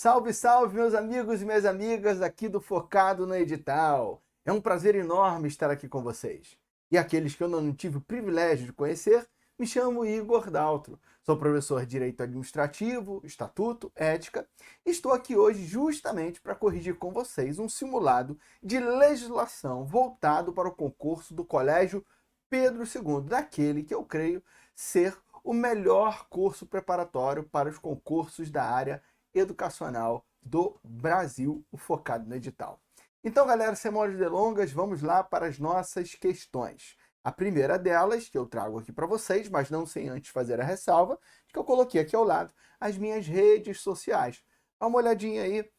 Salve, salve, meus amigos e minhas amigas aqui do Focado no Edital. É um prazer enorme estar aqui com vocês. E aqueles que eu não tive o privilégio de conhecer, me chamo Igor Daltro. Sou professor de Direito Administrativo, Estatuto, Ética. E estou aqui hoje justamente para corrigir com vocês um simulado de legislação voltado para o concurso do Colégio Pedro II, daquele que eu creio ser o melhor curso preparatório para os concursos da área educacional do Brasil, o Focado no Edital. Então, galera, sem mais delongas, vamos lá para as nossas questões. A primeira delas, que eu trago aqui para vocês, mas não sem antes fazer a ressalva, que eu coloquei aqui ao lado as minhas redes sociais. Dá uma olhadinha aí,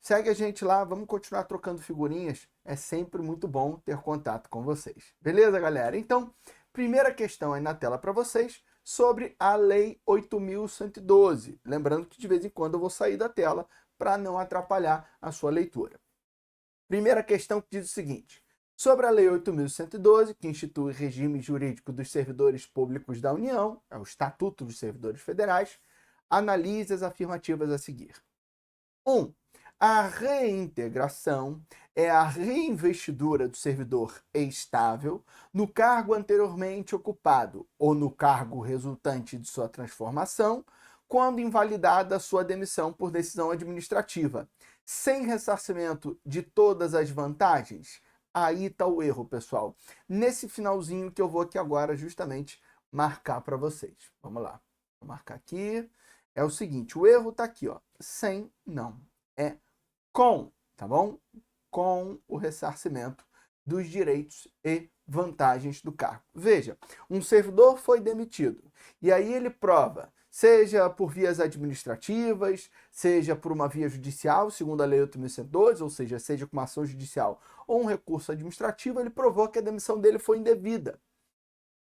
segue a gente lá, vamos continuar trocando figurinhas. É sempre muito bom ter contato com vocês. Beleza, galera? Então, primeira questão aí na tela para vocês, sobre a Lei 8.112. Lembrando que de vez em quando eu vou sair da tela para não atrapalhar a sua leitura. Primeira questão que diz o seguinte: sobre a Lei 8.112, que institui o regime jurídico dos servidores públicos da União, é o Estatuto dos Servidores Federais, analise as afirmativas a seguir. 1. A reintegração é a reinvestidura do servidor estável no cargo anteriormente ocupado ou no cargo resultante de sua transformação, quando invalidada a sua demissão por decisão administrativa, sem ressarcimento de todas as vantagens. Aí está o erro, pessoal. Nesse finalzinho que eu vou aqui agora justamente marcar para vocês. Vamos lá. Vou marcar aqui. É o seguinte, o erro está aqui, ó. Sem, não. É com, tá bom? Com o ressarcimento dos direitos e vantagens do cargo. Veja, um servidor foi demitido e aí ele prova, seja por vias administrativas, seja por uma via judicial, segundo a Lei 8.112, ou seja com uma ação judicial ou um recurso administrativo, ele provou que a demissão dele foi indevida.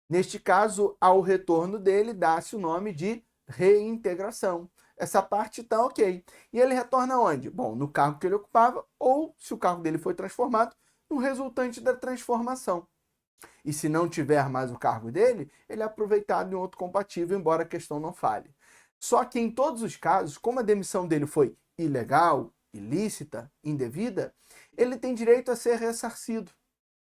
Neste caso, ao retorno dele, dá-se o nome de reintegração. Essa parte está ok. E ele retorna onde? Bom, no cargo que ele ocupava, ou, se o cargo dele foi transformado, no resultante da transformação. E se não tiver mais o cargo dele, ele é aproveitado em outro compatível, embora a questão não fale. Só que em todos os casos, como a demissão dele foi ilegal, ilícita, indevida, ele tem direito a ser ressarcido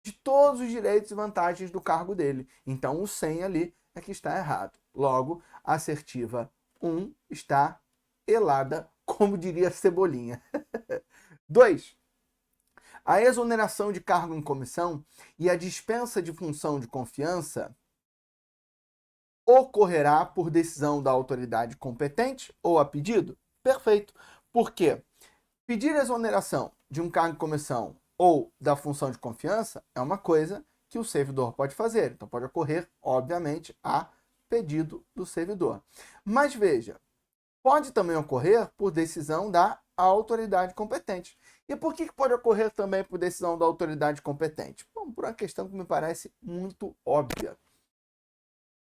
de todos os direitos e vantagens do cargo dele. Então, o 100 ali é que está errado. Logo, a assertiva 1 está elada, como diria Cebolinha. 2. A exoneração de cargo em comissão e a dispensa de função de confiança ocorrerá por decisão da autoridade competente ou a pedido? Perfeito. Por quê? Pedir exoneração de um cargo em comissão ou da função de confiança é uma coisa que o servidor pode fazer. Então, pode ocorrer, obviamente, a pedido do servidor. Mas veja, pode também ocorrer por decisão da autoridade competente. E por que pode ocorrer também por decisão da autoridade competente? Bom, por uma questão que me parece muito óbvia.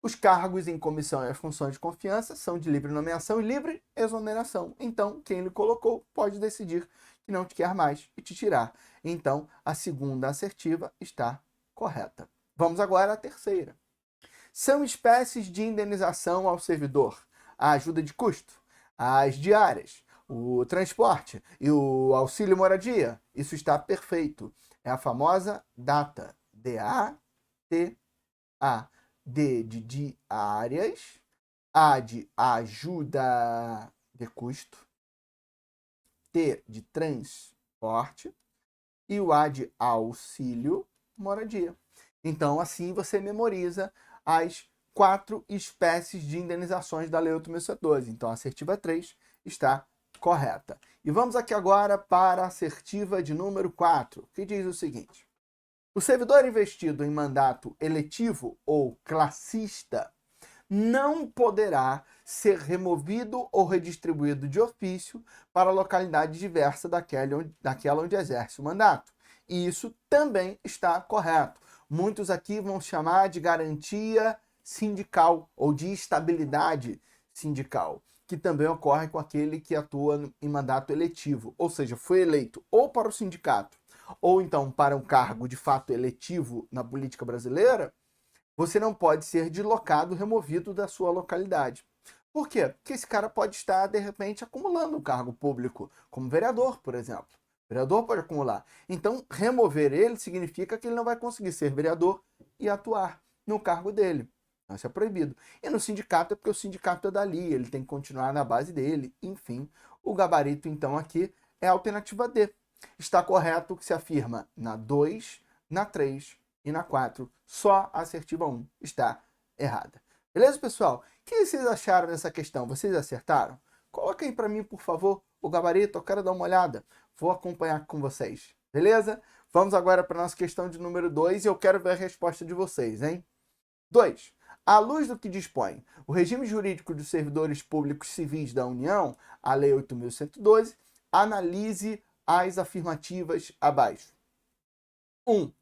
Os cargos em comissão e as funções de confiança são de livre nomeação e livre exoneração. Então, quem lhe colocou pode decidir que não te quer mais e te tirar. Então, a segunda assertiva está correta. Vamos agora à terceira. São espécies de indenização ao servidor: a ajuda de custo, as diárias, o transporte e o auxílio moradia. Isso está perfeito. É a famosa DATA. D-A-T-A. D de diárias, A de ajuda de custo, T de transporte e o A de auxílio moradia. Então, assim você memoriza as 4 espécies de indenizações da Lei 8.112. Então, a assertiva 3 está correta. E vamos aqui agora para a assertiva de número 4, que diz o seguinte: o servidor investido em mandato eletivo ou classista não poderá ser removido ou redistribuído de ofício para localidade diversa daquela onde exerce o mandato. E isso também está correto. Muitos aqui vão chamar de garantia sindical ou de estabilidade sindical, que também ocorre com aquele que atua em mandato eletivo, ou seja, foi eleito ou para o sindicato ou então para um cargo de fato eletivo na política brasileira, você não pode ser deslocado, removido da sua localidade. Por quê? Porque esse cara pode estar, de repente, acumulando um cargo público, como vereador, por exemplo. O vereador pode acumular. Então, remover ele significa que ele não vai conseguir ser vereador e atuar no cargo dele. Então, isso é proibido. E no sindicato é porque o sindicato é dali, ele tem que continuar na base dele. Enfim, o gabarito, então, aqui é a alternativa D. Está correto o que se afirma na 2, na 3 e na 4. Só a assertiva 1 está errada. Beleza, pessoal? O que vocês acharam dessa questão? Vocês acertaram? Coloca aí para mim, por favor, o gabarito. Eu quero dar uma olhada. Vou acompanhar com vocês. Beleza? Vamos agora para a nossa questão de número 2 e eu quero ver a resposta de vocês, hein? 2. À luz do que dispõe o regime jurídico dos servidores públicos civis da União, a Lei 8.112, analise as afirmativas abaixo. 1.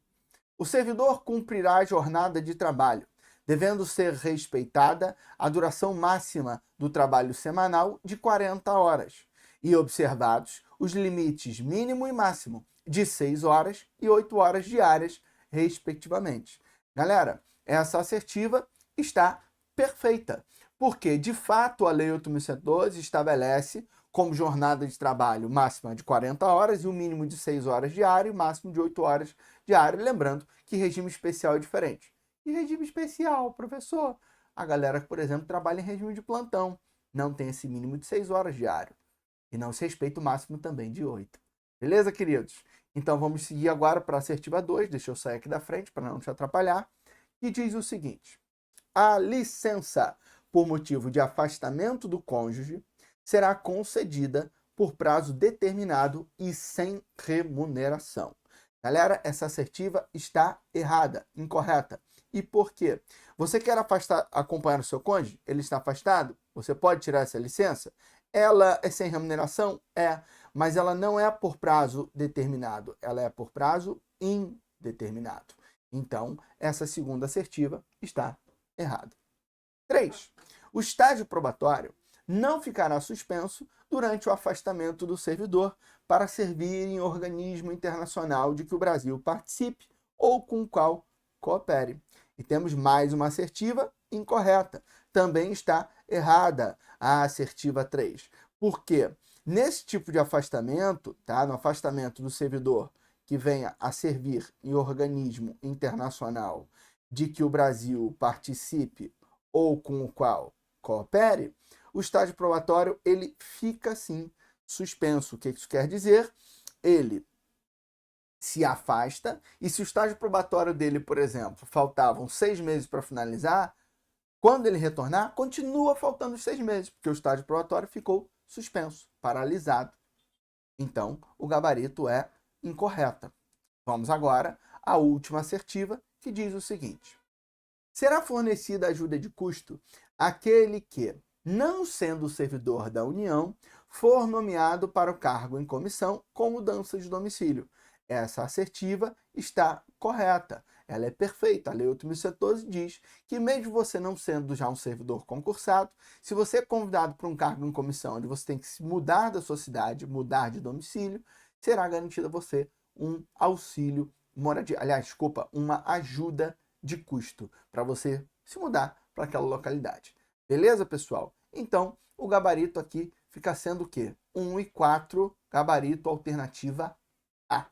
O servidor cumprirá a jornada de trabalho, devendo ser respeitada a duração máxima do trabalho semanal de 40 horas e observados os limites mínimo e máximo de 6 horas e 8 horas diárias, respectivamente. Galera, essa assertiva está perfeita, porque, de fato, a Lei 8.112 estabelece como jornada de trabalho máxima de 40 horas e um mínimo de 6 horas diário e máximo de 8 horas diário. Lembrando que regime especial é diferente. E regime especial, professor? A galera que, por exemplo, trabalha em regime de plantão não tem esse mínimo de 6 horas diário. E não se respeita o máximo também de 8. Beleza, queridos? Então vamos seguir agora para a assertiva 2. Deixa eu sair aqui da frente para não te atrapalhar. E diz o seguinte: a licença por motivo de afastamento do cônjuge será concedida por prazo determinado e sem remuneração. Galera, essa assertiva está errada, incorreta. E por quê? Você quer acompanhar o seu cônjuge? Ele está afastado? Você pode tirar essa licença? Ela é sem remuneração? É, mas ela não é por prazo determinado, ela é por prazo indeterminado. Então, essa segunda assertiva está errada. 3. O estágio probatório não ficará suspenso durante o afastamento do servidor para servir em organismo internacional de que o Brasil participe ou com o qual coopere. E temos mais uma assertiva incorreta. Também está errada a assertiva 3. Por quê? Nesse tipo de afastamento, tá? No afastamento do servidor que venha a servir em organismo internacional de que o Brasil participe ou com o qual coopere, o estágio probatório ele fica assim suspenso. O que isso quer dizer? Ele se afasta e se o estágio probatório dele, por exemplo, faltavam 6 meses para finalizar, quando ele retornar, continua faltando os 6 meses, porque o estágio probatório ficou suspenso, paralisado. Então, o gabarito é incorreta. Vamos agora à última assertiva, que diz o seguinte: será fornecida ajuda de custo àquele que, não sendo servidor da União, for nomeado para o cargo em comissão com mudança de domicílio. Essa assertiva está correta. Ela é perfeita. A Lei 8.112 diz que, mesmo você não sendo já um servidor concursado, se você é convidado para um cargo em comissão onde você tem que se mudar da sua cidade, mudar de domicílio, será garantida a você um auxílio moradia. Aliás, desculpa, uma ajuda de custo para você se mudar para aquela localidade. Beleza, pessoal? Então, o gabarito aqui fica sendo o quê? 1 e 4, gabarito alternativa A.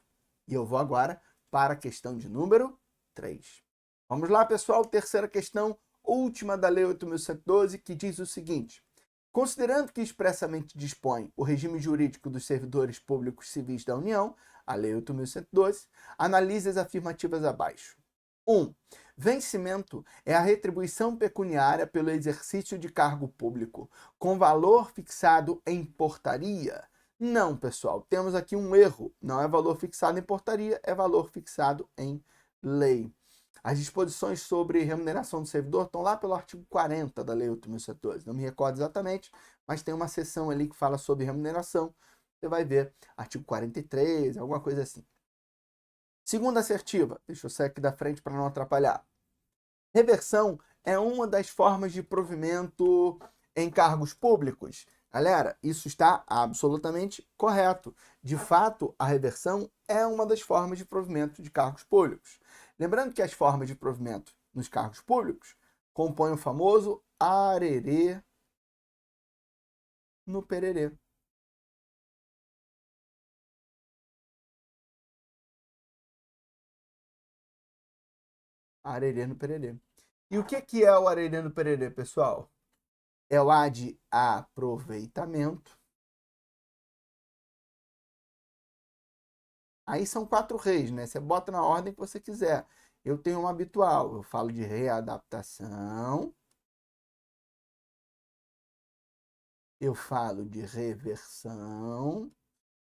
E eu vou agora para a questão de número 3. Vamos lá, pessoal. Terceira questão, última da Lei 8.112, que diz o seguinte: considerando que expressamente dispõe o regime jurídico dos servidores públicos civis da União, a Lei 8.112, analise as afirmativas abaixo. 1. Vencimento é a retribuição pecuniária pelo exercício de cargo público, com valor fixado em portaria. Não, pessoal, temos aqui um erro. Não é valor fixado em portaria, é valor fixado em lei. As disposições sobre remuneração do servidor estão lá pelo artigo 40 da Lei 8.112. Não me recordo exatamente, mas tem uma seção ali que fala sobre remuneração. Você vai ver artigo 43, alguma coisa assim. Segunda assertiva, deixa eu sair aqui da frente para não atrapalhar. Reversão é uma das formas de provimento em cargos públicos. Galera, isso está absolutamente correto. De fato, a reversão é uma das formas de provimento de cargos públicos. Lembrando que as formas de provimento nos cargos públicos compõem o famoso arerê no pererê. Arerê no pererê. E o que é o arerê no pererê, pessoal? É o A de aproveitamento. Aí são 4 reis, né? Você bota na ordem que você quiser. Eu tenho uma habitual. Eu falo de readaptação. Eu falo de reversão.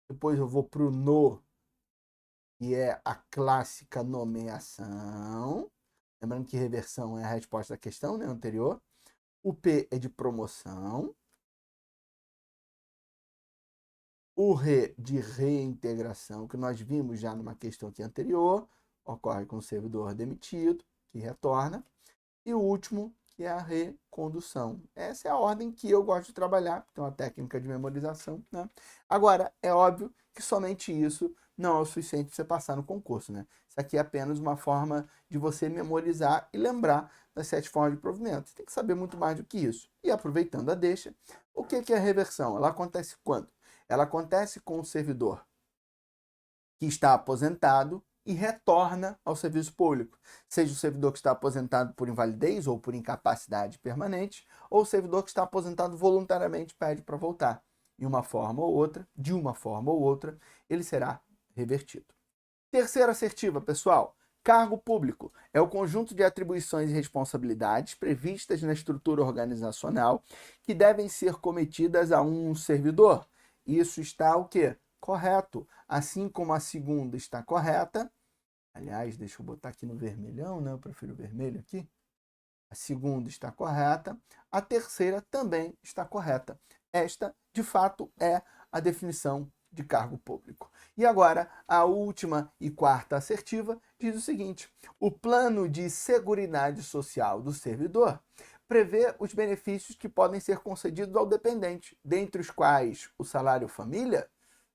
Depois eu vou para o no, que é a clássica nomeação. Lembrando que reversão é a resposta à questão, né, anterior. O P é de promoção. O RE de reintegração, que nós vimos já numa questão aqui anterior, ocorre com o servidor demitido, que retorna. E o último, que é a recondução. Essa é a ordem que eu gosto de trabalhar, tem uma técnica de memorização, né? Agora, é óbvio que somente isso não é o suficiente para você passar no concurso, né? Isso aqui é apenas uma forma de você memorizar e lembrar das 7 formas de provimento. Você tem que saber muito mais do que isso. E aproveitando a deixa, o que é a reversão? Ela acontece quando? Ela acontece com o servidor que está aposentado e retorna ao serviço público, seja o servidor que está aposentado por invalidez ou por incapacidade permanente, ou o servidor que está aposentado voluntariamente pede para voltar. De uma forma ou outra, ele será revertido. Terceira assertiva, pessoal. Cargo público é o conjunto de atribuições e responsabilidades previstas na estrutura organizacional que devem ser cometidas a um servidor. Isso está o quê? Correto. Assim como a segunda está correta, aliás, deixa eu botar aqui no vermelhão, né? Eu prefiro o vermelho aqui. A segunda está correta, a terceira também está correta. Esta, de fato, é a definição de cargo público. E agora, a última e quarta assertiva diz o seguinte: o plano de seguridade social do servidor prevê os benefícios que podem ser concedidos ao dependente, dentre os quais o salário família.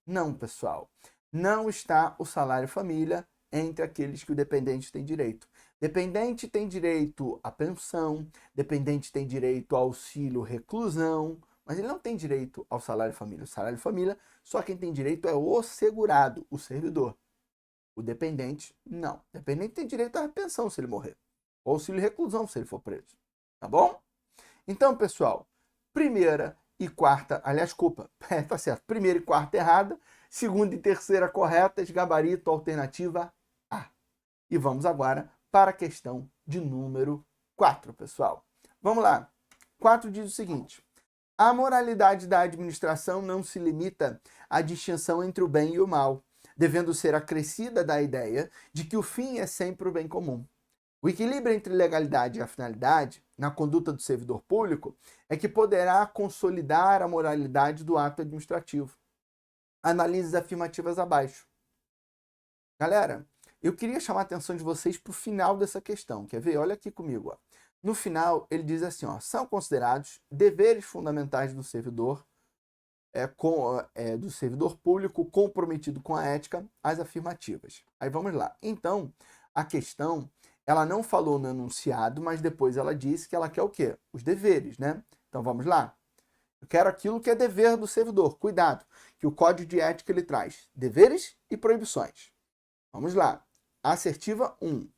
Não, pessoal, não está o salário família entre aqueles que o dependente tem direito. Dependente tem direito à pensão, dependente tem direito ao auxílio reclusão, mas ele não tem direito ao salário família. O salário família, só quem tem direito é o segurado, o servidor. O dependente, não. O dependente tem direito à pensão se ele morrer. Ou auxílio reclusão se ele for preso. Tá bom? Então, pessoal, primeira e quarta, aliás, desculpa, tá certo. Primeira e quarta errada, segunda e terceira corretas, gabarito, alternativa A. E vamos agora para a questão de número 4, pessoal. Vamos lá. 4 diz o seguinte: a moralidade da administração não se limita à distinção entre o bem e o mal, devendo ser acrescida da ideia de que o fim é sempre o bem comum. O equilíbrio entre legalidade e a finalidade, na conduta do servidor público, é que poderá consolidar a moralidade do ato administrativo. Análise afirmativas abaixo. Galera, eu queria chamar a atenção de vocês para o final dessa questão. Quer ver? Olha aqui comigo. Ó. No final, ele diz assim, ó, são considerados deveres fundamentais do servidor, do servidor público comprometido com a ética, as afirmativas. Aí vamos lá. Então, a questão, ela não falou no enunciado, mas depois ela disse que ela quer o quê? Os deveres, né? Então vamos lá. Eu quero aquilo que é dever do servidor. Cuidado, que o código de ética ele traz deveres e proibições. Vamos lá. Assertiva 1.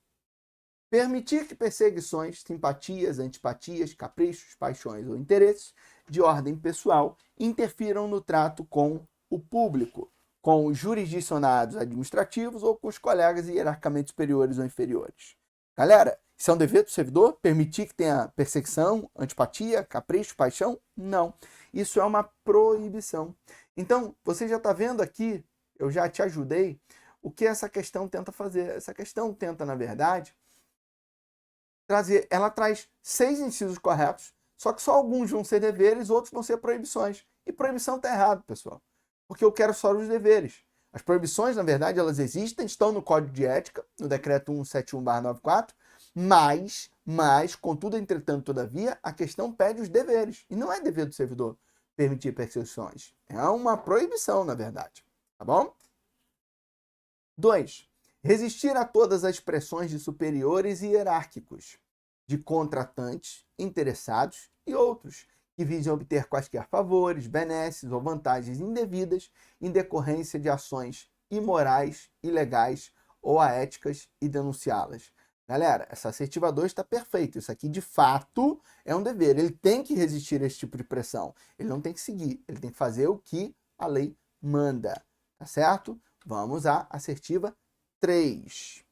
Permitir que perseguições, simpatias, antipatias, caprichos, paixões ou interesses de ordem pessoal interfiram no trato com o público, com os jurisdicionados administrativos ou com os colegas hierarquicamente superiores ou inferiores. Galera, isso é um dever do servidor? Permitir que tenha perseguição, antipatia, capricho, paixão? Não. Isso é uma proibição. Então, você já está vendo aqui, eu já te ajudei, o que essa questão tenta fazer. Essa questão tenta, na verdade, ela traz 6 incisos corretos, só que só alguns vão ser deveres, outros vão ser proibições. E proibição está errado, pessoal, porque eu quero só os deveres. As proibições, na verdade, elas existem, estão no Código de Ética, no Decreto 171/94, mas, contudo, entretanto, todavia, a questão pede os deveres. E não é dever do servidor permitir perseguições. É uma proibição, na verdade. Tá bom? 2. Resistir a todas as pressões de superiores e hierárquicos, de contratantes, interessados e outros, que visem obter quaisquer favores, benesses ou vantagens indevidas em decorrência de ações imorais, ilegais ou aéticas e denunciá-las. Galera, essa assertiva 2 está perfeita. Isso aqui, de fato, é um dever. Ele tem que resistir a esse tipo de pressão. Ele não tem que seguir. Ele tem que fazer o que a lei manda. Tá certo? Vamos à assertiva 3.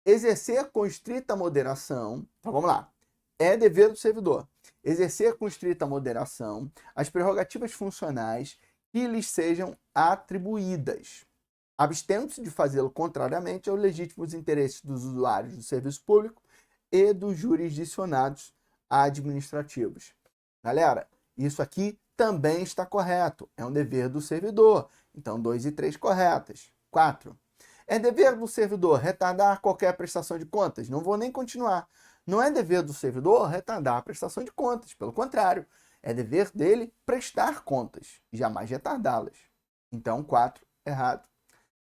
Exercer com estrita moderação. Então, vamos lá. É dever do servidor exercer com estrita moderação as prerrogativas funcionais que lhes sejam atribuídas, abstendo-se de fazê-lo contrariamente aos legítimos interesses dos usuários do serviço público e dos jurisdicionados administrativos. Galera, isso aqui também está correto. É um dever do servidor. Então, 2 e 3 corretas. 4. É dever do servidor retardar qualquer prestação de contas? Não vou nem continuar. Não é dever do servidor retardar a prestação de contas. Pelo contrário, é dever dele prestar contas e jamais retardá-las. Então, 4, errado.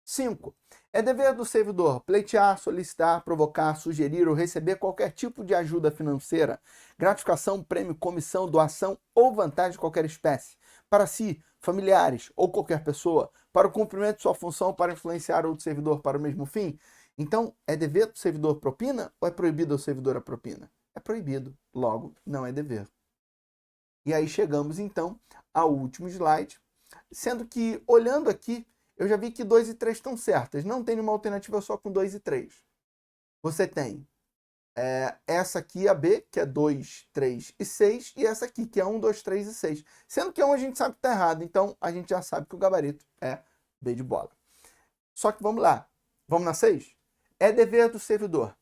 5. É dever do servidor pleitear, solicitar, provocar, sugerir ou receber qualquer tipo de ajuda financeira, gratificação, prêmio, comissão, doação ou vantagem de qualquer espécie, para si, familiares ou qualquer pessoa, para o cumprimento de sua função para influenciar outro servidor para o mesmo fim. Então, é dever do servidor propina ou é proibido ao servidor a propina? É proibido, logo, não é dever. E aí chegamos, então, ao último slide, sendo que, olhando aqui, eu já vi que 2 e 3 estão certas. Não tem nenhuma alternativa só com 2 e 3. Você tem essa aqui, a B, que é 2, 3 e 6, e essa aqui, que é 1, 2, 3 e 6. Sendo que 1 a gente sabe que está errado, então a gente já sabe que o gabarito é B de bola. Só que vamos lá. Vamos na 6? É dever do servidor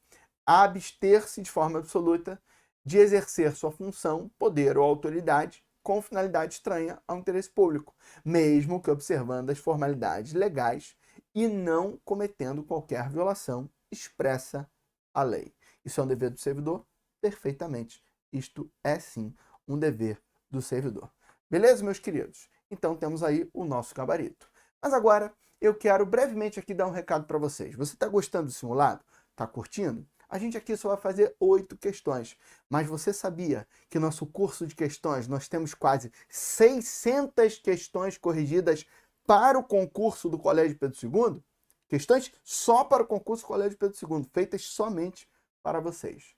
abster-se de forma absoluta de exercer sua função, poder ou autoridade com finalidade estranha ao interesse público, mesmo que observando as formalidades legais e não cometendo qualquer violação expressa à lei. Isso é um dever do servidor? Perfeitamente. Isto é sim um dever do servidor. Beleza, meus queridos? Então temos aí o nosso gabarito. Mas agora eu quero brevemente aqui dar um recado para vocês. Você está gostando do simulado? Está curtindo? A gente aqui só vai fazer 8 questões, mas você sabia que no nosso curso de questões nós temos quase 600 questões corrigidas para o concurso do Colégio Pedro II? Questões só para o concurso do Colégio Pedro II, feitas somente para vocês.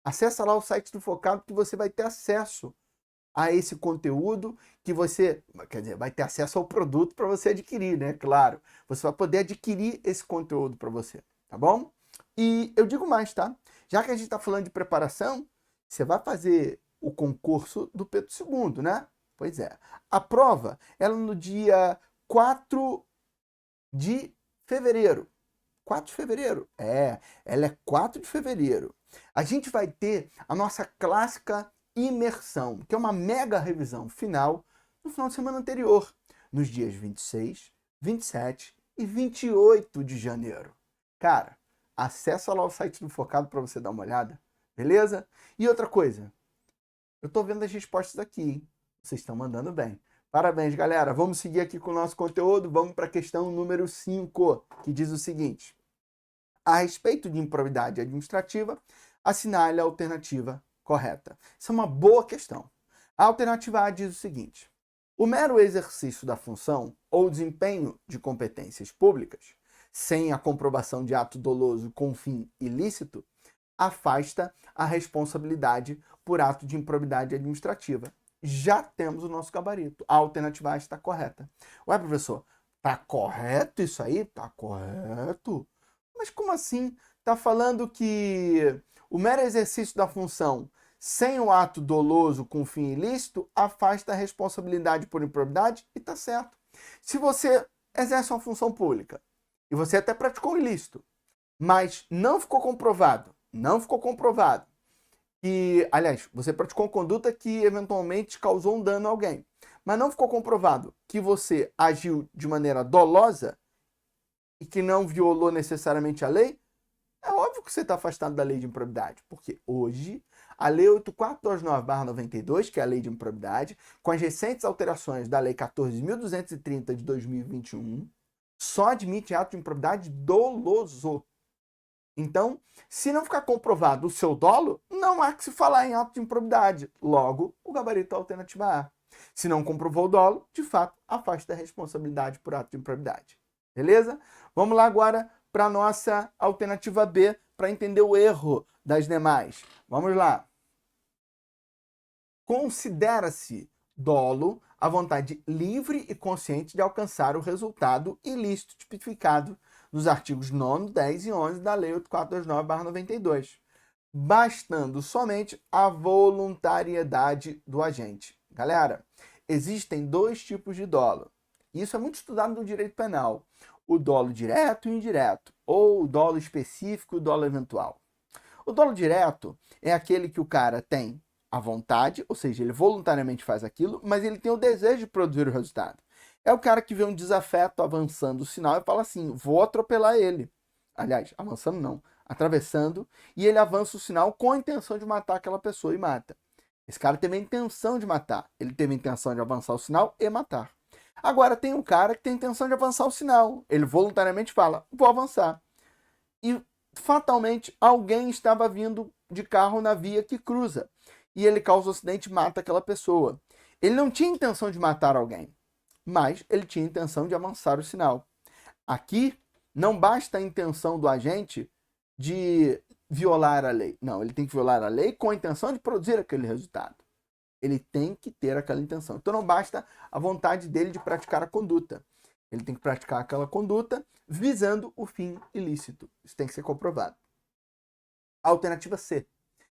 Acesse lá o site do Focado que você vai ter acesso a esse conteúdo, que você, quer dizer, vai ter acesso ao produto para você adquirir, né? Claro, você vai poder adquirir esse conteúdo para você, tá bom? E eu digo mais, tá? Já que a gente está falando de preparação, você vai fazer o concurso do Pedro II, né? Pois é. A prova, ela no dia 4 de fevereiro. 4 de fevereiro? Ela é 4 de fevereiro. A gente vai ter a nossa clássica imersão, que é uma mega revisão final no final de semana anterior, nos dias 26, 27 e 28 de janeiro. Cara, acessa lá o site do Focado para você dar uma olhada, beleza? E outra coisa, eu tô vendo as respostas aqui, hein? Vocês estão mandando bem. Parabéns, galera. Vamos seguir aqui com o nosso conteúdo. Vamos para a questão número 5, que diz o seguinte: a respeito de improbidade administrativa, assinale a alternativa correta. Isso é uma boa questão. A alternativa A diz o seguinte: o mero exercício da função ou desempenho de competências públicas, sem a comprovação de ato doloso com fim ilícito, afasta a responsabilidade por ato de improbidade administrativa. Já temos o nosso gabarito. A alternativa A está correta. Ué, professor, tá correto isso aí? Tá correto. Mas como assim? Tá falando que o mero exercício da função sem o ato doloso com fim ilícito afasta a responsabilidade por improbidade? E tá certo. Se você exerce uma função pública e você até praticou um ilícito, mas não ficou comprovado que, aliás, você praticou uma conduta que eventualmente causou um dano a alguém, mas não ficou comprovado que você agiu de maneira dolosa e que não violou necessariamente a lei, é óbvio que você está afastado da lei de improbidade, porque hoje a Lei 8429/92, que é a lei de improbidade, com as recentes alterações da Lei 14.230 de 2021, só admite ato de improbidade doloso. Então, se não ficar comprovado o seu dolo, não há que se falar em ato de improbidade. Logo, o gabarito é a alternativa A. Se não comprovou o dolo, de fato, afasta a responsabilidade por ato de improbidade. Beleza? Vamos lá agora para a nossa alternativa B, para entender o erro das demais. Vamos lá. Considera-se dolo a vontade livre e consciente de alcançar o resultado ilícito tipificado nos artigos 9º, 10 e 11 da Lei 8429/92, bastando somente a voluntariedade do agente. Galera, existem dois tipos de dolo. Isso é muito estudado no direito penal. O dolo direto e indireto, ou o dolo específico e o dolo eventual. O dolo direto é aquele que o cara tem a vontade, ou seja, ele voluntariamente faz aquilo, mas ele tem o desejo de produzir o resultado. É o cara que vê um desafeto avançando o sinal e fala assim, vou atropelar ele. Aliás, avançando não, atravessando, e ele avança o sinal com a intenção de matar aquela pessoa e mata. Esse cara teve a intenção de matar, ele teve a intenção de avançar o sinal e matar. Agora tem um cara que tem a intenção de avançar o sinal, ele voluntariamente fala, vou avançar. E fatalmente alguém estava vindo de carro na via que cruza. E ele causa um acidente e mata aquela pessoa. Ele não tinha intenção de matar alguém, mas ele tinha intenção de avançar o sinal. Aqui, não basta a intenção do agente de violar a lei. Não, ele tem que violar a lei com a intenção de produzir aquele resultado. Ele tem que ter aquela intenção. Então não basta a vontade dele de praticar a conduta. Ele tem que praticar aquela conduta visando o fim ilícito. Isso tem que ser comprovado. Alternativa C.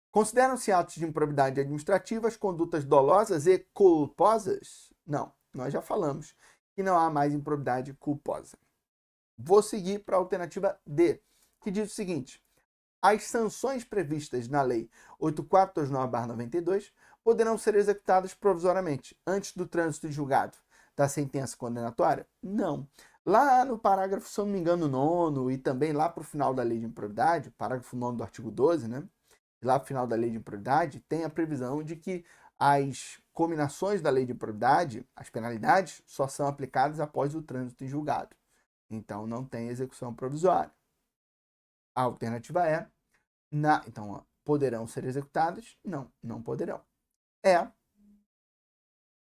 Consideram-se atos de improbidade administrativa as condutas dolosas e culposas? Não, nós já falamos que não há mais improbidade culposa. Vou seguir para a alternativa D, que diz o seguinte: as sanções previstas na Lei 8429/92 poderão ser executadas provisoriamente antes do trânsito em julgado da sentença condenatória? Não. Lá no parágrafo, se eu não me engano, 9º, e também lá para o final da Lei de Improbidade, parágrafo 9º do artigo 12, né? Lá para o final da Lei de Improbidade, tem a previsão de que as cominações da Lei de Improbidade, as penalidades, só são aplicadas após o trânsito em julgado. Então, não tem execução provisória. A alternativa é, então, poderão ser executadas? Não, não poderão.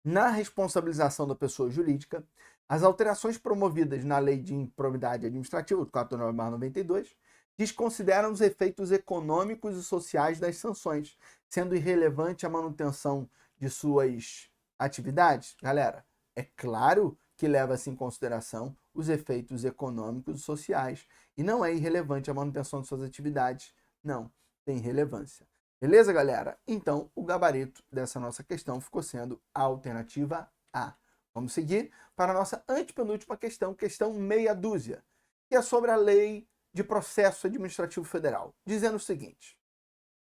Na responsabilização da pessoa jurídica, as alterações promovidas na Lei de Improbidade Administrativa, 449/92, desconsideram os efeitos econômicos e sociais das sanções, sendo irrelevante a manutenção de suas atividades. Galera, é claro que leva-se em consideração os efeitos econômicos e sociais, e não é irrelevante a manutenção de suas atividades. Não, tem relevância. Beleza, galera? Então, o gabarito dessa nossa questão ficou sendo a alternativa A. Vamos seguir para a nossa antepenúltima questão, questão meia dúzia, que é sobre a Lei de Processo Administrativo Federal, dizendo o seguinte: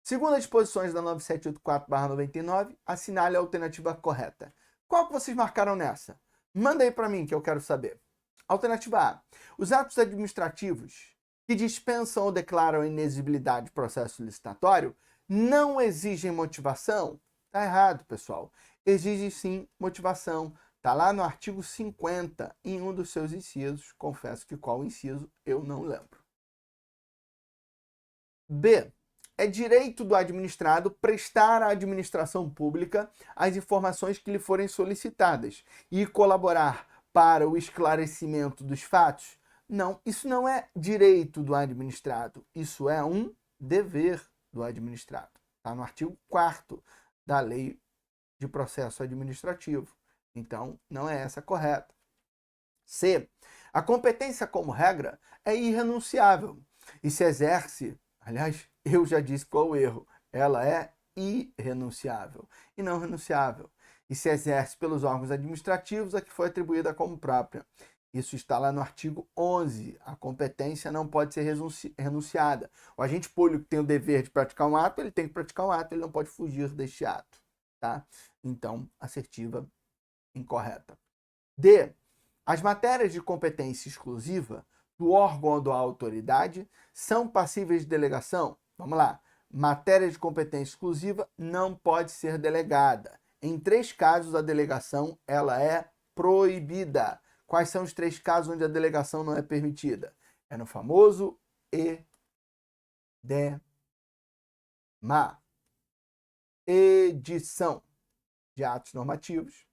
segundo as disposições da 9784/99, assinale a alternativa correta. Qual que vocês marcaram nessa? Manda aí para mim que eu quero saber. Alternativa A. Os atos administrativos que dispensam ou declaram a inexigibilidade de processo licitatório não exigem motivação? Tá errado, pessoal. Exige sim motivação. Tá lá no artigo 50, em um dos seus incisos. Confesso que qual inciso eu não lembro. B. É direito do administrado prestar à administração pública as informações que lhe forem solicitadas e colaborar para o esclarecimento dos fatos? Não, isso não é direito do administrado. Isso é um dever do administrado. Está no artigo 4º da Lei de Processo Administrativo. Então, não é essa correta. C. A competência, como regra, é irrenunciável e se exerce, aliás, eu já disse qual é o erro, ela é irrenunciável e não renunciável, e se exerce pelos órgãos administrativos a que foi atribuída como própria. Isso está lá no artigo 11. A competência não pode ser renunciada. O agente público tem o dever de praticar um ato, ele tem que praticar um ato, ele não pode fugir deste ato. Tá? Então, assertiva incorreta. D. As matérias de competência exclusiva do órgão ou da autoridade são passíveis de delegação? Vamos lá. Matéria de competência exclusiva não pode ser delegada. Em 3 casos, a delegação ela é proibida. Quais são os 3 casos onde a delegação não é permitida? É no famoso edição de atos normativos,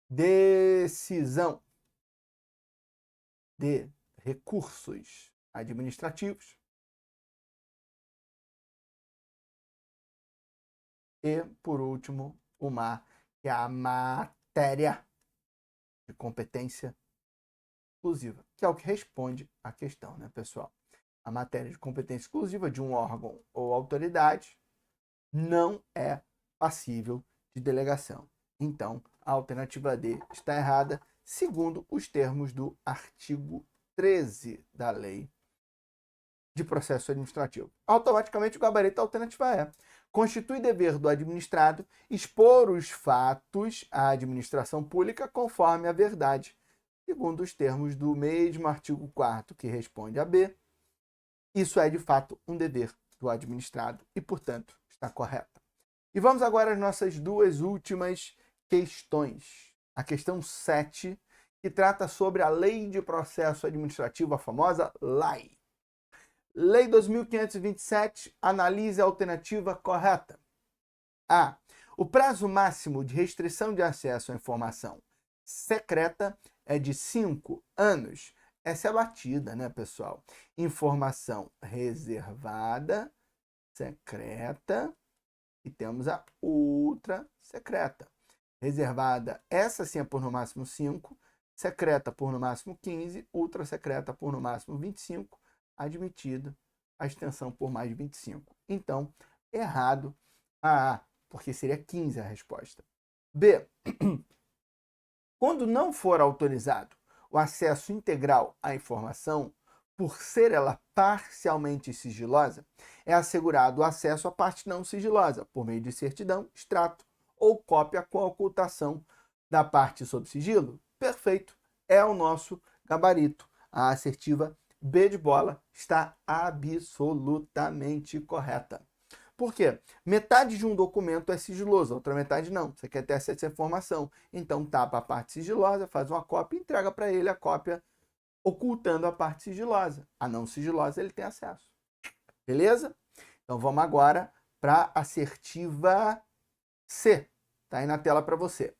decisão de recursos administrativos e, por último, que é a matéria de competência exclusiva, que é o que responde à questão, né, pessoal? A matéria de competência exclusiva de um órgão ou autoridade não é passível de delegação. Então, a alternativa D está errada, segundo os termos do artigo 13 da Lei de Processo Administrativo. Automaticamente, o gabarito da alternativa é: constitui dever do administrado expor os fatos à administração pública conforme a verdade, segundo os termos do mesmo artigo 4º, que responde a B. Isso é, de fato, um dever do administrado e, portanto, está correta. E vamos agora às nossas duas últimas questões. A questão 7, que trata sobre a Lei de Processo Administrativo, a famosa LAI. Lei 2.527, analise a alternativa correta. A. O prazo máximo de restrição de acesso à informação secreta é de 5 anos. Essa é a batida, né, pessoal? Informação reservada, secreta, e temos a ultra secreta. Reservada, essa sim é por no máximo 5, secreta por no máximo 15, ultra secreta por no máximo 25, admitido a extensão por mais de 25. Então, errado a A, porque seria 15 a resposta. B. Quando não for autorizado o acesso integral à informação, por ser ela parcialmente sigilosa, é assegurado o acesso à parte não sigilosa, por meio de certidão, extrato ou cópia com ocultação da parte sob sigilo. Perfeito, é o nosso gabarito. A assertiva B de bola está absolutamente correta. Por quê? Metade de um documento é sigiloso, a outra metade não. Você quer ter acesso à informação. Então tapa a parte sigilosa, faz uma cópia e entrega para ele a cópia ocultando a parte sigilosa. A não sigilosa ele tem acesso. Beleza? Então vamos agora para a assertiva C. Está aí na tela para você.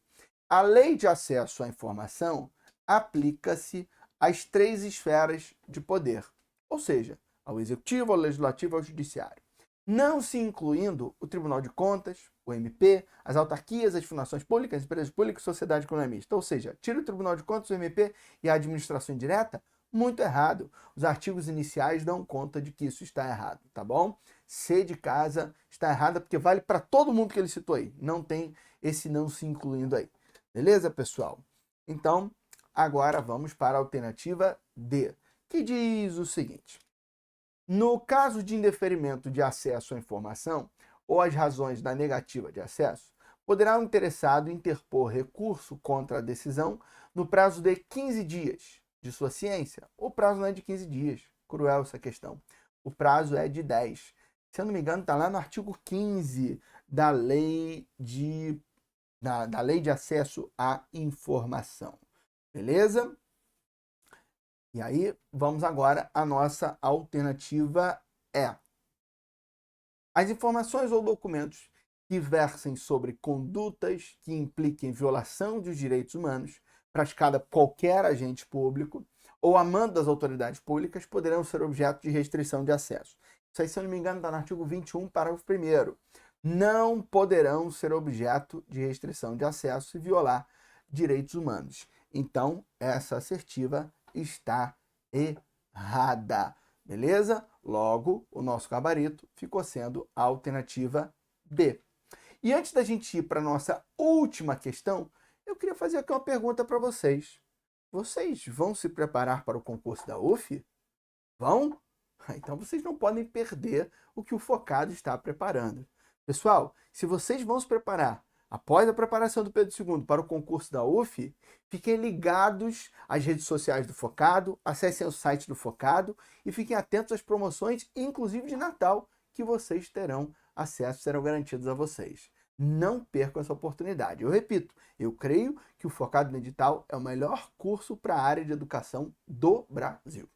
A lei de acesso à informação aplica-se às 3 esferas de poder, ou seja, ao executivo, ao legislativo e ao judiciário, não se incluindo o Tribunal de Contas, o MP, as autarquias, as fundações públicas, as empresas públicas e sociedade economista. Ou seja, tira o Tribunal de Contas, o MP e a administração indireta? Muito errado. Os artigos iniciais dão conta de que isso está errado, tá bom? C de casa está errada porque vale para todo mundo que ele citou aí. Não tem esse não se incluindo aí. Beleza, pessoal? Então, agora vamos para a alternativa D, que diz o seguinte: no caso de indeferimento de acesso à informação ou as razões da negativa de acesso, poderá o interessado interpor recurso contra a decisão no prazo de 15 dias de sua ciência. O prazo não é de 15 dias, cruel essa questão. O prazo é de 10. Se eu não me engano, está lá no artigo 15 da Lei de Acesso à Informação. Beleza? E aí, vamos agora à nossa alternativa E. As informações ou documentos que versem sobre condutas que impliquem violação dos direitos humanos praticada por qualquer agente público ou a mando das autoridades públicas poderão ser objeto de restrição de acesso. Isso aí, se eu não me engano, está no artigo 21, parágrafo 1º. Não poderão ser objeto de restrição de acesso e violar direitos humanos. Então, essa assertiva está errada. Beleza? Logo, o nosso gabarito ficou sendo a alternativa B. E antes da gente ir para a nossa última questão, eu queria fazer aqui uma pergunta para vocês. Vocês vão se preparar para o concurso da UF? Vão? Então vocês não podem perder o que o Focado está preparando. Pessoal, se vocês vão se preparar após a preparação do Pedro II para o concurso da UF, fiquem ligados às redes sociais do Focado, acessem o site do Focado e fiquem atentos às promoções, inclusive de Natal, que vocês terão acesso, serão garantidos a vocês. Não percam essa oportunidade. Eu repito, eu creio que o Focado no Edital é o melhor curso para a área de educação do Brasil.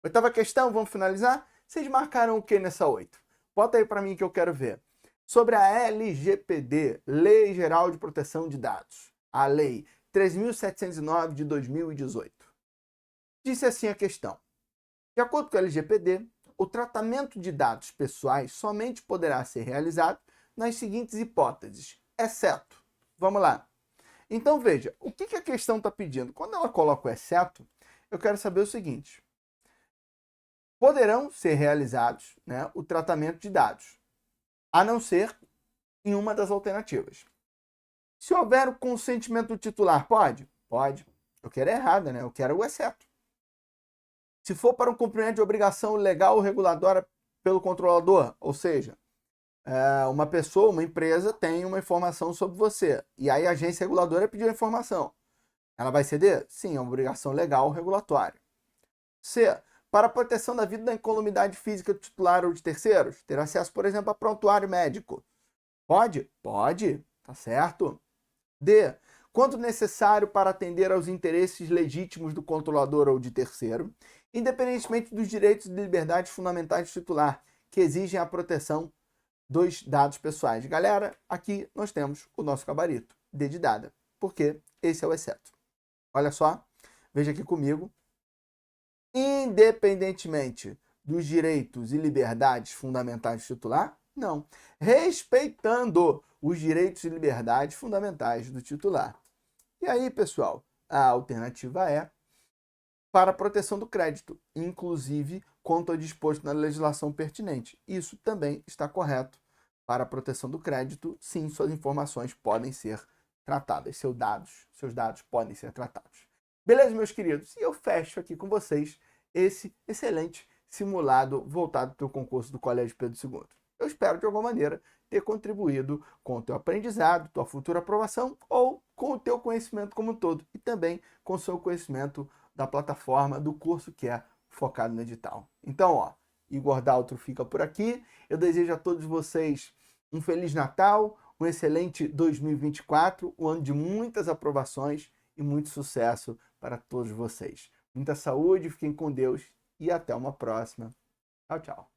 Oitava questão, vamos finalizar? Vocês marcaram o que nessa 8? Bota aí para mim que eu quero ver. Sobre a LGPD, Lei Geral de Proteção de Dados, a Lei 3.709 de 2018. Disse assim a questão. De acordo com a LGPD, o tratamento de dados pessoais somente poderá ser realizado nas seguintes hipóteses, exceto. Vamos lá. Então veja, o que a questão está pedindo? Quando ela coloca o exceto, eu quero saber o seguinte. Poderão ser realizados, né, o tratamento de dados, a não ser em uma das alternativas. Se houver o consentimento do titular, pode? Pode. Eu quero a errada, né? Eu quero o exceto. Se for para um cumprimento de obrigação legal ou regulatória pelo controlador, ou seja, uma pessoa, uma empresa tem uma informação sobre você e aí a agência reguladora pediu a informação. Ela vai ceder? Sim, é uma obrigação legal ou regulatória. C. Para a proteção da vida da incolumidade física do titular ou de terceiros, ter acesso, por exemplo, a prontuário médico. Pode? Pode, tá certo. D. Quanto necessário para atender aos interesses legítimos do controlador ou de terceiro, independentemente dos direitos e liberdades fundamentais do titular, que exigem a proteção dos dados pessoais. Galera, aqui nós temos o nosso gabarito, D de dada, porque esse é o exceto. Olha só, veja aqui comigo. Independentemente dos direitos e liberdades fundamentais do titular? Não. Respeitando os direitos e liberdades fundamentais do titular. E aí, pessoal, a alternativa é para a proteção do crédito, inclusive quanto ao disposto na legislação pertinente. Isso também está correto. Para a proteção do crédito, sim, suas informações podem ser tratadas, seus dados podem ser tratados. Beleza, meus queridos? E eu fecho aqui com vocês esse excelente simulado voltado para o concurso do Colégio Pedro II. Eu espero, de alguma maneira, ter contribuído com o teu aprendizado, tua futura aprovação ou com o teu conhecimento como um todo e também com o seu conhecimento da plataforma do curso que é Focado no Edital. Então, ó, Igor Daltro fica por aqui. Eu desejo a todos vocês um Feliz Natal, um excelente 2024, um ano de muitas aprovações e muito sucesso para todos vocês. Muita saúde, fiquem com Deus e até uma próxima. Tchau, tchau.